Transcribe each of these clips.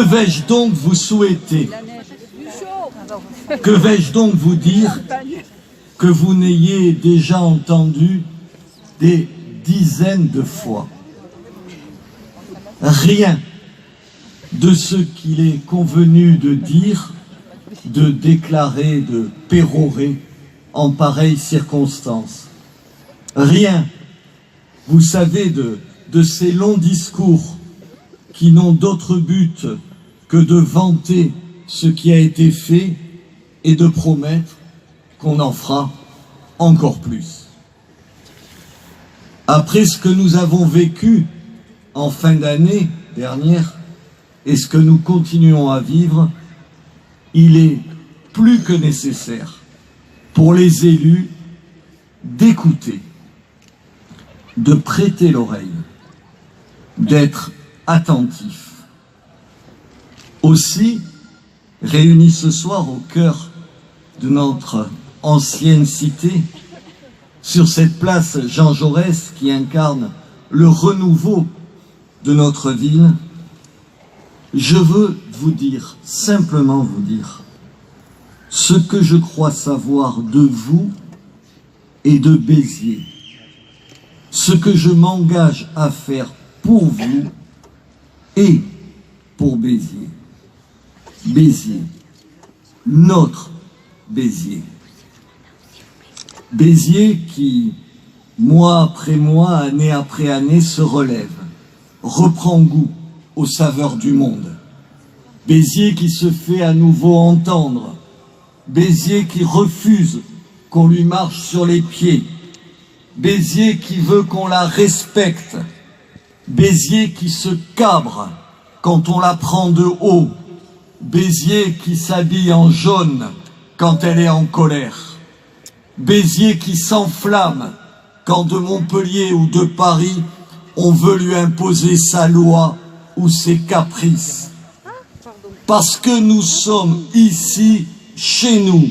Que vais-je donc vous souhaiter? Que vais-je donc vous dire que vous n'ayez déjà entendu des dizaines de fois? Rien de ce qu'il est convenu de dire, de déclarer, de pérorer en pareille circonstance. Rien, vous savez, de ces longs discours qui n'ont d'autre but que de vanter ce qui a été fait et de promettre qu'on en fera encore plus. Après ce que nous avons vécu en fin d'année dernière et ce que nous continuons à vivre, il est plus que nécessaire pour les élus d'écouter, de prêter l'oreille, d'être attentifs. Aussi, réunis ce soir au cœur de notre ancienne cité, sur cette place Jean Jaurès qui incarne le renouveau de notre ville, je veux vous dire, simplement vous dire, ce que je crois savoir de vous et de Béziers, ce que je m'engage à faire pour vous et pour Béziers. Béziers, notre Béziers. Béziers qui, mois après mois, année après année, se relève, reprend goût aux saveurs du monde. Béziers qui se fait à nouveau entendre. Béziers qui refuse qu'on lui marche sur les pieds. Béziers qui veut qu'on la respecte. Béziers qui se cabre quand on la prend de haut. Béziers qui s'habille en jaune quand elle est en colère. Béziers qui s'enflamme quand de Montpellier ou de Paris on veut lui imposer sa loi ou ses caprices. Parce que nous sommes ici, chez nous,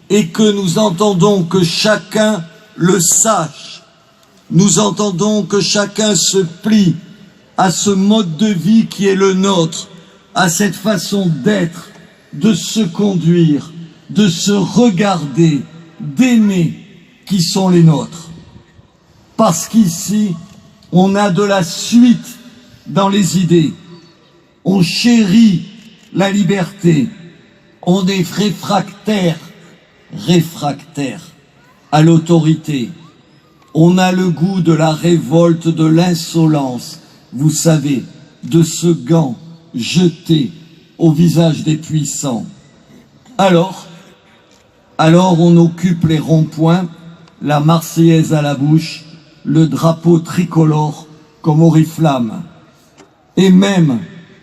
et que nous entendons que chacun le sache. Nous entendons que chacun se plie à ce mode de vie qui est le nôtre, à cette façon d'être, de se conduire, de se regarder, d'aimer, qui sont les nôtres. Parce qu'ici, on a de la suite dans les idées. On chérit la liberté. On est réfractaire à l'autorité. On a le goût de la révolte, de l'insolence, vous savez, de ce gant jeté au visage des puissants. Alors on occupe les ronds-points, la Marseillaise à la bouche, le drapeau tricolore comme oriflamme. Et même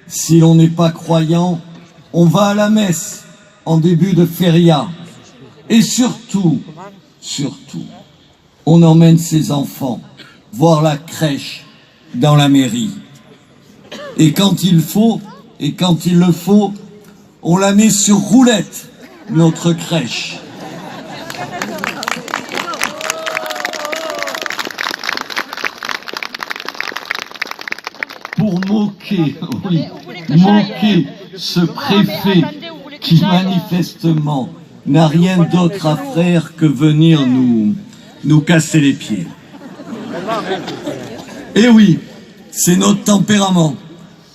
si l'on n'est pas croyant, on va à la messe en début de feria. Et surtout, on emmène ses enfants voir la crèche dans la mairie. Et quand il le faut, on la met sur roulette, notre crèche. Pour moquer ce préfet qui manifestement n'a rien d'autre à faire que venir nous casser les pieds. Et oui, c'est notre tempérament.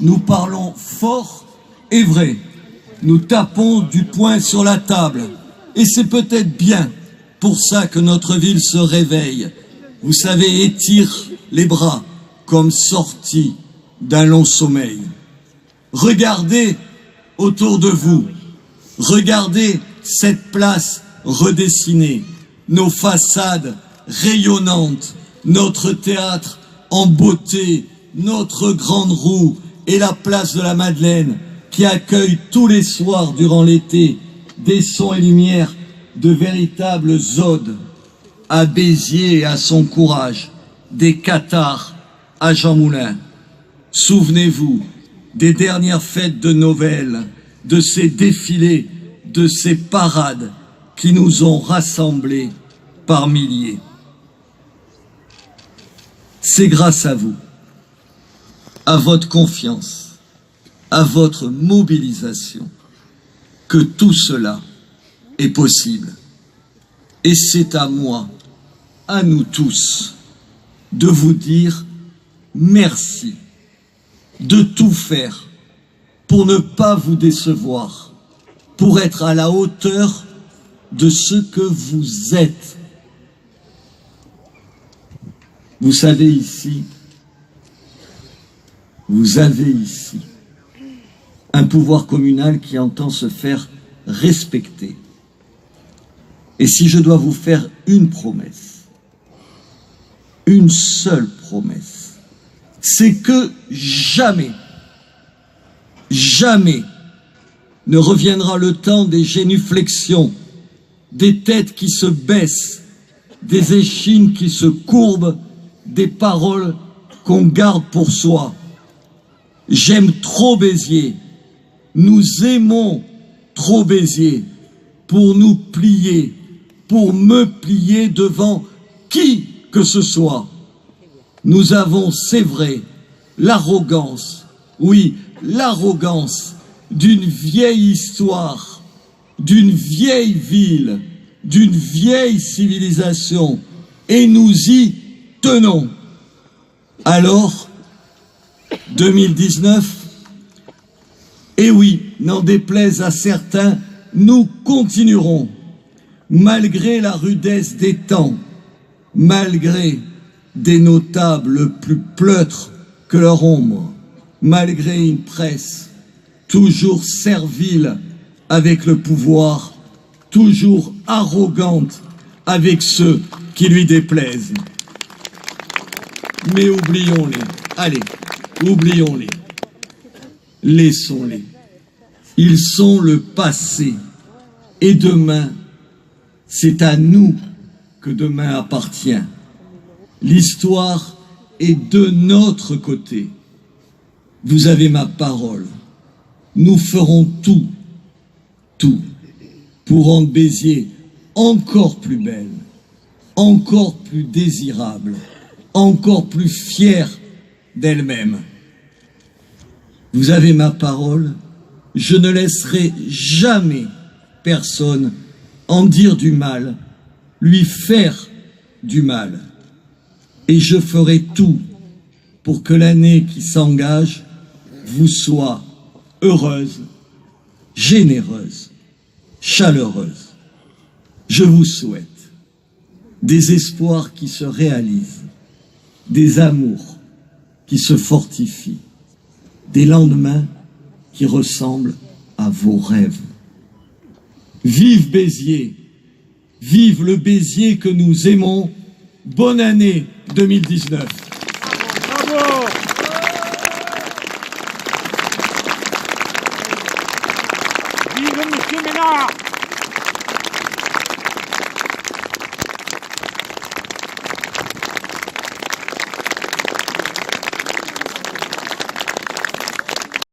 Nous parlons fort et vrai. Nous tapons du poing sur la table. Et c'est peut-être bien pour ça que notre ville se réveille. Vous savez, étire les bras comme sortis d'un long sommeil. Regardez autour de vous. Regardez cette place redessinée, nos façades rayonnantes, notre théâtre en beauté, notre grande roue et la place de la Madeleine qui accueille tous les soirs durant l'été des sons et lumières de véritables odes à Béziers et à son courage, des cathares à Jean Moulin. Souvenez-vous des dernières fêtes de Noël, de ces défilés, de ces parades qui nous ont rassemblés par milliers. C'est grâce à vous, à votre confiance, à votre mobilisation que tout cela est possible. Et c'est à moi, à nous tous, de vous dire merci, de tout faire pour ne pas vous décevoir, pour être à la hauteur de ce que vous êtes. Vous savez ici, vous avez ici un pouvoir communal qui entend se faire respecter. Et si je dois vous faire une promesse, une seule promesse, c'est que jamais, jamais ne reviendra le temps des génuflexions, des têtes qui se baissent, des échines qui se courbent, des paroles qu'on garde pour soi. J'aime trop Béziers, nous aimons trop Béziers pour nous plier, pour me plier devant qui que ce soit. Nous avons, c'est vrai, l'arrogance, oui, l'arrogance d'une vieille histoire, d'une vieille ville, d'une vieille civilisation, et nous y tenons. Alors, 2019, et oui, n'en déplaise à certains, nous continuerons, malgré la rudesse des temps, malgré des notables plus pleutres que leur ombre, malgré une presse toujours servile avec le pouvoir, toujours arrogante avec ceux qui lui déplaisent. Mais oublions-les, allez, oublions-les, laissons-les. Ils sont le passé, et demain, c'est à nous que demain appartient. L'histoire est de notre côté. Vous avez ma parole. Nous ferons tout, pour rendre Béziers encore plus belle, encore plus désirable, encore plus fière d'elle-même. Vous avez ma parole, je ne laisserai jamais personne en dire du mal, lui faire du mal. Et je ferai tout pour que l'année qui s'engage vous soit heureuse, généreuse, chaleureuse. Je vous souhaite des espoirs qui se réalisent, des amours qui se fortifient, des lendemains qui ressemblent à vos rêves. Vive Béziers, vive le Béziers que nous aimons. Bonne année 2019. Bravo. Vive Monsieur Ménard.